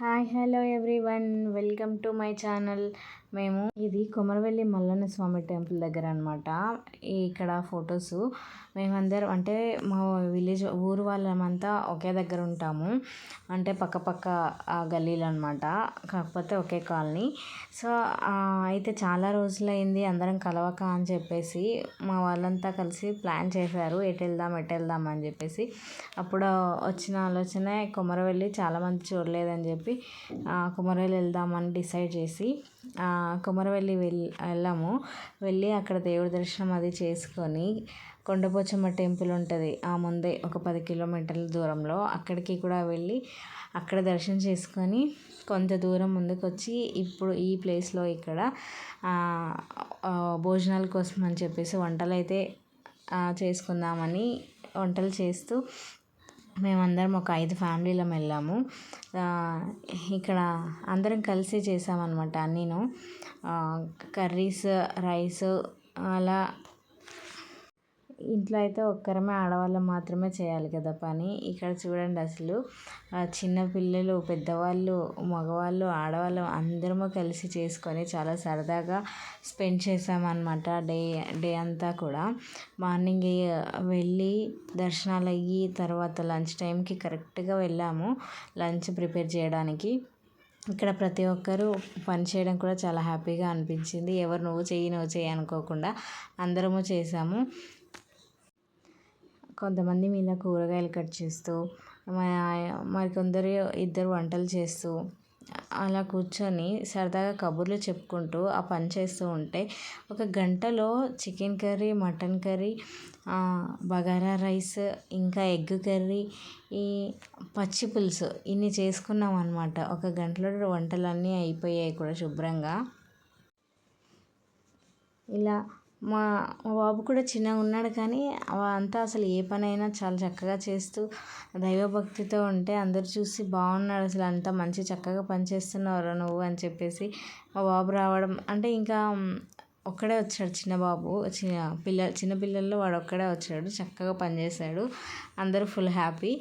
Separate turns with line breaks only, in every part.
Hi hello everyone, welcome to my channel. మేము ఇది కొమరవెల్లి మల్లన్న స్వామి temple దగ్గర అనమాట. ఇక్కడ ఫొటోస్ మేమందరం అంటే మా విలేజ్ ఊరు వాళ్ళమంతా ఒకే దగ్గర ఉంటాము. అంటే పక్క గల్లీలు అనమాట, కాకపోతే ఒకే కాలనీ. సో అయితే చాలా రోజులైంది అందరం కలవక అని చెప్పేసి మా వాళ్ళంతా కలిసి ప్లాన్ చేశారు, ఎటు వెళ్దాం అని చెప్పేసి. అప్పుడు వచ్చిన ఆలోచన కొమరవెల్లి చాలామంది చూడలేదని చెప్పి కొమరవెల్లి వెళ్దామని డిసైడ్ చేసి కొమరవెల్లి వెళ్ళాము. వెళ్ళి అక్కడ దేవుడి దర్శనం అది చేసుకొని కొండపోచమ్మ టెంపుల్ ఉంటుంది ఆ ముందే ఒక 10 కిలోమీటర్ల దూరంలో, అక్కడికి కూడా వెళ్ళి అక్కడ దర్శనం చేసుకొని కొంత దూరం ముందుకు వచ్చి ఇప్పుడు ఈ ప్లేస్లో ఇక్కడ భోజనాల కోసం అని చెప్పేసి వంటలు అయితే చేసుకుందామని వంటలు చేస్తూ మేమందరం ఒక 5 ఫ్యామిలీలం వెళ్ళాము. ఇక్కడ అందరం కలిసి చేసామన్నమాట. నేను కర్రీస్, రైస్ అలా ఇంట్లో అయితే ఒక్కరమే ఆడవాళ్ళం మాత్రమే చేయాలి కదా పని. ఇక్కడ చూడండి అసలు చిన్నపిల్లలు, పెద్దవాళ్ళు, మగవాళ్ళు, ఆడవాళ్ళు అందరము కలిసి చేసుకొని చాలా సరదాగా స్పెండ్ చేసామన్నమాట. డే అంతా కూడా మార్నింగ్ వెళ్ళి దర్శనాలు అయ్యి తర్వాత లంచ్ టైంకి కరెక్ట్గా వెళ్ళాము లంచ్ ప్రిపేర్ చేయడానికి. ఇక్కడ ప్రతి ఒక్కరూ పని చేయడం కూడా చాలా హ్యాపీగా అనిపించింది. ఎవరు నువ్వు చెయ్యి అనుకోకుండా అందరము చేసాము. కొంతమంది మీద కూరగాయలు కట్ చేస్తూ, మరికొందరు ఇద్దరు వంటలు చేస్తూ అలా కూర్చొని సరదాగా కబుర్లు చెప్పుకుంటూ ఆ పని చేస్తూ ఉంటే ఒక గంటలో chicken curry, mutton curry, bagara rice, ఇంకా ఎగ్ కర్రీ, ఈ పచ్చి పులుసు ఇన్ని చేసుకున్నాం అనమాట. ఒక గంటలో వంటలన్నీ అయిపోయాయి కూడా శుభ్రంగా. ఇలా మా బాబు కూడా చిన్నగా ఉన్నాడు, కానీ అంతా అసలు ఏ పనైనా చాలా చక్కగా చేస్తూ దైవభక్తితో ఉంటే అందరు చూసి బాగున్నాడు, అసలు అంత మంచి చక్కగా పని చేస్తున్నావురా నువ్వు అని చెప్పేసి మా బాబు రావడం. అంటే ఇంకా ఒక్కడే వచ్చాడు చిన్న బాబు, చిన్న పిల్లల్లో వాడు ఒక్కడే వచ్చాడు, చక్కగా పనిచేశాడు. అందరూ ఫుల్ హ్యాపీ.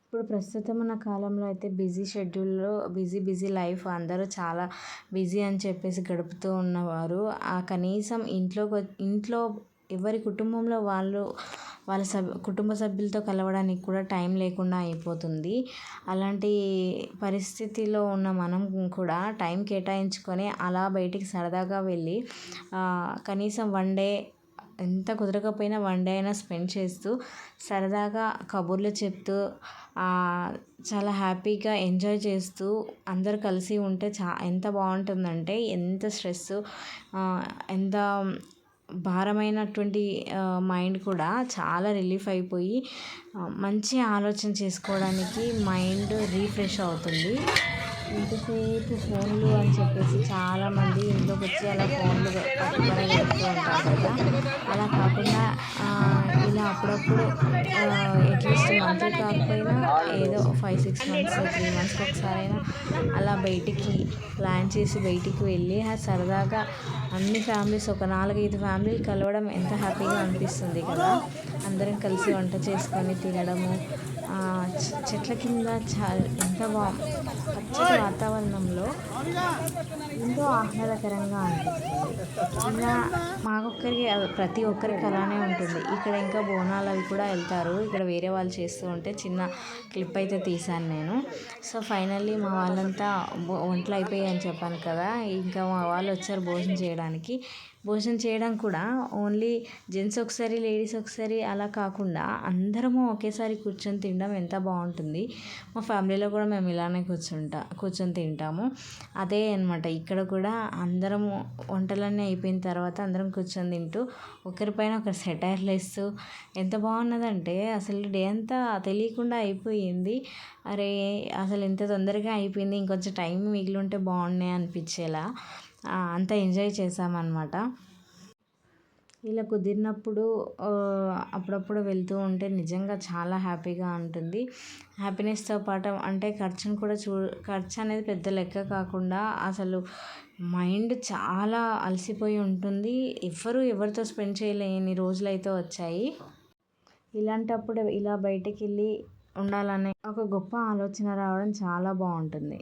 ఇప్పుడు ప్రస్తుతం ఉన్న కాలంలో అయితే బిజీ షెడ్యూల్లో బిజీ లైఫ్, అందరూ చాలా బిజీ అని చెప్పేసి గడుపుతూ ఉన్నవారు కనీసం ఇంట్లో ఎవరి కుటుంబంలో వాళ్ళ కుటుంబ సభ్యులతో కలవడానికి కూడా టైం లేకుండా అయిపోతుంది. అలాంటి పరిస్థితిలో ఉన్న మనం కూడా టైం కేటాయించుకొని అలా బయటికి సరదాగా వెళ్ళి కనీసం 1 డే, ఎంత కుదరకపోయినా 1 డే అయినా స్పెండ్ చేస్తూ సరదాగా కబుర్లు చెప్తూ చాలా హ్యాపీగా ఎంజాయ్ చేస్తూ అందరు కలిసి ఉంటే ఎంత బాగుంటుందంటే, ఎంత స్ట్రెస్, ఎంత భారమైనటువంటి మైండ్ కూడా చాలా రిలీఫ్ అయిపోయి మంచి ఆలోచన చేసుకోవడానికి మైండ్ రీఫ్రెష్ అవుతుంది. ఇంతసేపు ఫోన్లు అని చెప్పేసి చాలామంది ఇంట్లోకి వచ్చి అలా ఫోన్లు పట్టుకొని వెళ్తూ ఉంటారు కదా. అలా కాకుండా ఇలా అప్పుడప్పుడు అట్లీస్ట్ మంత్లీ కాకపోయినా ఏదో 5-6 మంత్స్, 3 మంత్స్కి ఒకసారైనా అలా బయటికి ప్లాన్ చేసి బయటికి వెళ్ళి సరదాగా అన్ని ఫ్యామిలీస్ ఒక 4-5 ఫ్యామిలీలు కలవడం ఎంత హ్యాపీగా అనిపిస్తుంది కదా. అందరం కలిసి వంట చేసుకొని తినడము, చెట్ల కింద ఎంత పచ్చటి వాతావరణంలో ఎంతో ఆహ్లాదకరంగా అనిపిస్తుంది. ఇలా మాకొక్కరికి ప్రతి ఒక్కరికి అలానే ఉంటుంది. ఇక్కడ ఇంకా బోనాలు అవి కూడా వెళ్తారు. ఇక్కడ వేరే వాళ్ళు చేస్తూ ఉంటే చిన్న క్లిప్ అయితే తీశాను నేను. సో ఫైనల్లీ మా వాళ్ళంతా వంటలు అయిపోయాయి అని చెప్పాను కదా, ఇంకా మా వాళ్ళు వచ్చారు భోజనం చేయడానికి. భోజనం చేయడం కూడా ఓన్లీ జెంట్స్ ఒకసారి, లేడీస్ ఒకసారి అలా కాకుండా అందరము ఒకేసారి కూర్చొని తినడం ఎంత బాగుంటుంది. మా ఫ్యామిలీలో కూడా మేము ఇలానే కూర్చొని తింటాము. అదే అనమాట ఇక్కడ కూడా అందరము వంటలన్నీ అయిపోయిన తర్వాత అందరం కూర్చొని తింటూ ఒకరిపైన ఒకరు సెటైర్లు వేస్తూ ఎంత బాగున్నదంటే అసలు డే అంతా తెలియకుండా అయిపోయింది. అరే అసలు ఎంత తొందరగా అయిపోయింది, ఇంకొంచెం టైం మిగిలి ఉంటే బాగున్నాయి అనిపించేలా అంత ఎంజాయ్ చేసామన్నమాట. ఇలా కుదిరినప్పుడు అప్పుడప్పుడు వెళ్తూ ఉంటే నిజంగా చాలా హ్యాపీగా ఉంటుంది. హ్యాపీనెస్తో పాటు అంటే ఖర్చు అనేది పెద్ద లెక్క కాకుండా అసలు మైండ్ చాలా అలసిపోయి ఉంటుంది. ఎవరితో స్పెండ్ చేయలేని రోజులైతే వచ్చాయి. ఇలాంటప్పుడు ఇలా బయటికి వెళ్ళి ఉండాలనే ఒక గొప్ప ఆలోచన రావడం చాలా బాగుంటుంది.